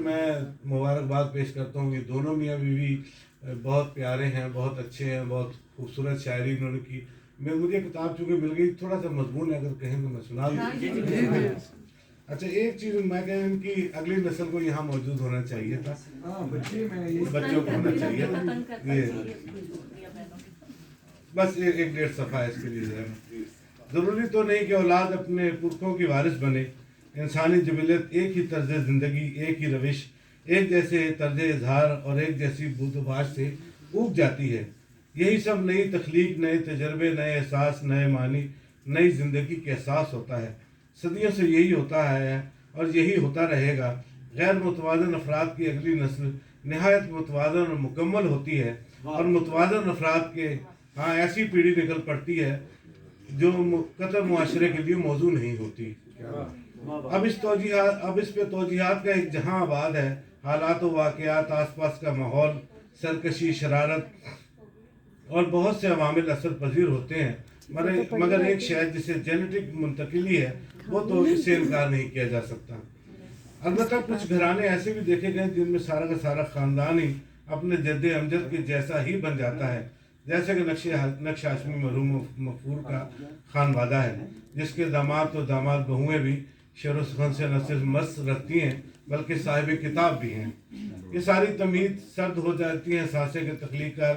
میں مبارکباد پیش کرتا ہوں. یہ دونوں میاں بیوی بہت پیارے ہیں, بہت اچھے ہیں, بہت خوبصورت شاعری انہوں نے کی. مجھے کتاب چونکہ مل گئی, تھوڑا سا مضمون ہے, اگر کہیں تو میں سنا دوں. اچھا, ایک چیز میں کہوں ان کی اگلی نسل کو یہاں موجود ہونا چاہیے تھا, بچوں کو ہونا چاہیے تھا. یہ بس ایک 1.5 صفحہ ہے اس کے لیے. ضروری تو نہیں کہ اولاد اپنے پرکھوں کی وارث بنے. انسانی جبلت ایک ہی طرز زندگی, ایک ہی روش, ایک جیسے طرز اظہار اور ایک جیسی بود و باش سے اگ جاتی ہے. یہی سب نئی تخلیق, نئے تجربے, نئے احساس, نئے معنی, نئی زندگی کے احساس ہوتا ہے. صدیوں سے یہی ہوتا ہے اور یہی ہوتا رہے گا. غیر متوازن افراد کی اگلی نسل نہایت متوازن اور مکمل ہوتی ہے, اور متوازن افراد کے ہاں ایسی پیڑھی نکل پڑتی ہے جو قطر معاشرے کے لیے موزوں نہیں ہوتی. اب اس پہ توجیہات کا ایک جہاں آباد ہے. حالات و واقعات, آس پاس کا ماحول, سرکشی, شرارت اور بہت سے عوامل اثر پذیر ہوتے ہیں, مگر ایک شے جسے جینیٹک منتقلی ہے وہ تو اس سے انکار نہیں کیا جا سکتا. البتہ کچھ گھرانے ایسے بھی دیکھے گئے جن میں سارا کا سارا خاندان ہی اپنے جد امجد کے جیسا ہی بن جاتا ہے, جیسے کہ نقش ہاشمی مرحوم مغفور کا خانوادہ ہے, جس کے داماد و داماد بہویں بھی شعر و سخن سے نہ صرف مس رکھتی ہیں بلکہ صاحب کتاب بھی ہیں. یہ ساری تمہید سرد ہو جاتی ہیں سانسے کے تخلیق کار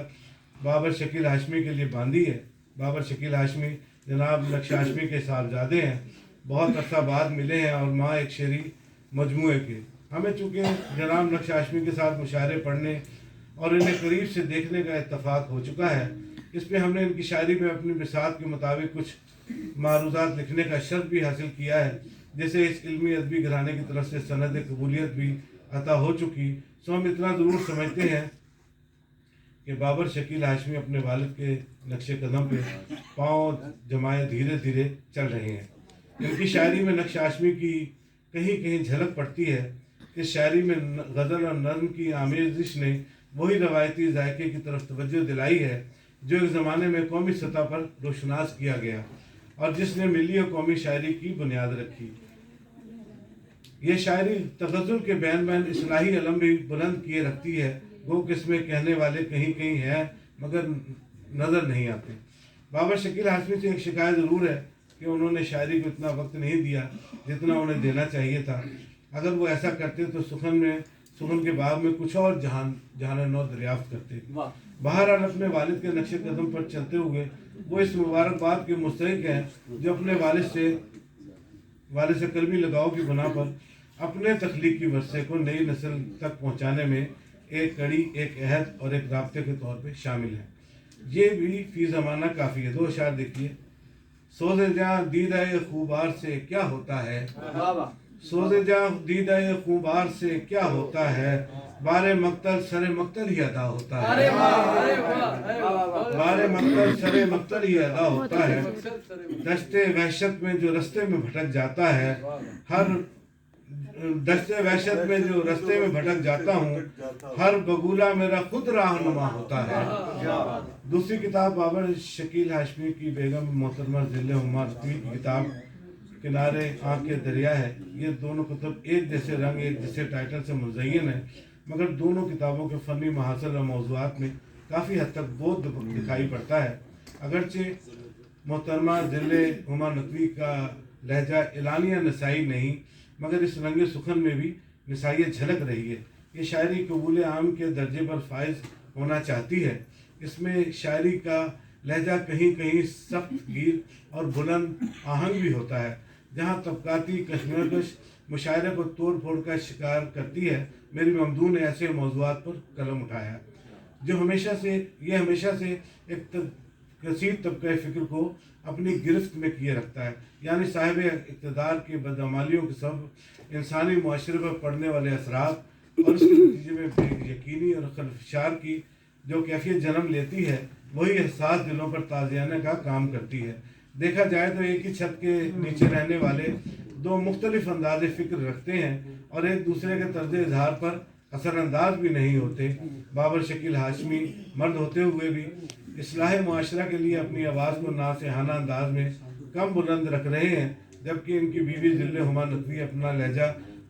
بابر شکیل ہاشمی کے لیے باندھی ہے. بابر شکیل ہاشمی جناب نقش ہاشمی کے صاحبزادے ہیں, بہت عرصہ بعد ملے ہیں, اور ماں ایک شعری مجموعے کے. ہمیں چونکہ جناب نقش ہاشمی کے ساتھ مشاعرے پڑھنے اور انہیں قریب سے دیکھنے کا اتفاق ہو چکا ہے, اس پہ ہم نے ان کی شاعری میں اپنی بساط کے مطابق کچھ معروضات لکھنے کا شرف بھی حاصل کیا ہے, جسے اس علمی ادبی گھرانے کی طرف سے سند قبولیت بھی عطا ہو چکی. سو ہم اتنا ضرور سمجھتے ہیں کہ بابر شکیل ہاشمی اپنے والد کے نقش قدم پہ پاؤں جمائے دھیرے دھیرے چل رہے ہیں. ان کی شاعری میں نقش ہاشمی کی کہیں کہیں جھلک پڑتی ہے. اس شاعری میں غزل اور نظم کی آمیزش نے وہی روایتی ذائقے کی طرف توجہ دلائی ہے جو ایک زمانے میں قومی سطح پر روشناس کیا گیا اور جس نے ملی اور قومی شاعری کی بنیاد رکھی. یہ شاعری تغزل کے بین بین اصلاحی علم بھی بلند کیے رکھتی ہے, وہ کہ اس میں کہنے والے کہیں کہیں ہیں مگر نظر نہیں آتے. بابر شکیل ہاشمی سے ایک شکایت ضرور ہے کہ انہوں نے شاعری کو اتنا وقت نہیں دیا جتنا انہیں دینا چاہیے تھا. اگر وہ ایسا کرتے تو سخن کے باب میں کچھ اور جہان نو دریافت کرتے. بہرحال اپنے والد کے نقش قدم پر چلتے ہوئے وہ اس مبارکباد کے مستحق ہیں جو اپنے والد سے قلبی لگاؤ کی بنا پر اپنے تخلیقی ورثے کو نئی نسل تک پہنچانے میں ایک کڑی, ایک عہد اور ایک رابطے کے طور پہ شامل ہیں. یہ بھی فی زمانہ کافی ہے. 2 اشعار دیکھیے. سوز جاں دیدہ خوبار سے کیا ہوتا ہے, سوز جاں دیدہ خوبار سے کیا ہوتا ہے, بار مقتل سر مقتل ہی ادا ہوتا ہے, بار مقتل سر مقتل ہی ادا ہوتا ہے. دشتے وحشت میں جو رستے میں بھٹک جاتا ہے, دشتے وحشت میں جو رستے میں بھٹک جاتا ہوں, ہر بگولا میرا خود رہنما ہوتا ہے. دوسری کتاب بابر شکیل ہاشمی کی بیگم محترمہ ذل ہما رضوی کی کتاب کنارے آنکھ کے دریا ہے. یہ دونوں کتب ایک جیسے رنگ, ایک جیسے ٹائٹل سے مزین ہیں, مگر دونوں کتابوں کے فنی محاصر اور موضوعات میں کافی حد تک بہت دکھائی پڑتا ہے. اگرچہ محترمہ ذل ہما رضوی کا لہجہ اعلانیہ نسائی نہیں, مگر اس رنگ سخن میں بھی نسائیت جھلک رہی ہے. یہ شاعری قبول عام کے درجے پر فائز ہونا چاہتی ہے. اس میں شاعری کا لہجہ کہیں کہیں سخت گیر اور بلند آہنگ بھی ہوتا ہے. جہاں طبقاتی کشمکش مشاعرے کو توڑ پھوڑ کا شکار کرتی ہے, میری ممدوح نے ایسے موضوعات پر قلم اٹھایا جو ہمیشہ سے ایک کثیر طبقہ فکر کو اپنی گرفت میں کیے رکھتا ہے. یعنی صاحب اقتدار کے بدعمالیوں کے سبب انسانی معاشرے پر پڑنے والے اثرات اور اس کے نتیجے میں بے یقینی اور خلفشار کی جو کیفیت جنم لیتی ہے, وہی احساس دلوں پر تازیانے کا کام کرتی ہے. دیکھا جائے تو ایک ہی چھت کے نیچے رہنے والے 2 مختلف انداز فکر رکھتے ہیں اور ایک دوسرے کے طرز اظہار پر اثر انداز بھی نہیں ہوتے. بابر شکیل ہاشمی مرد ہوتے ہوئے بھی اصلاح معاشرہ کے لیے اپنی آواز کو ناصحانہ انداز میں کم بلند رکھ رہے ہیں, جبکہ ان کی بیوی ذل ہما رضوی اپنا لہجہ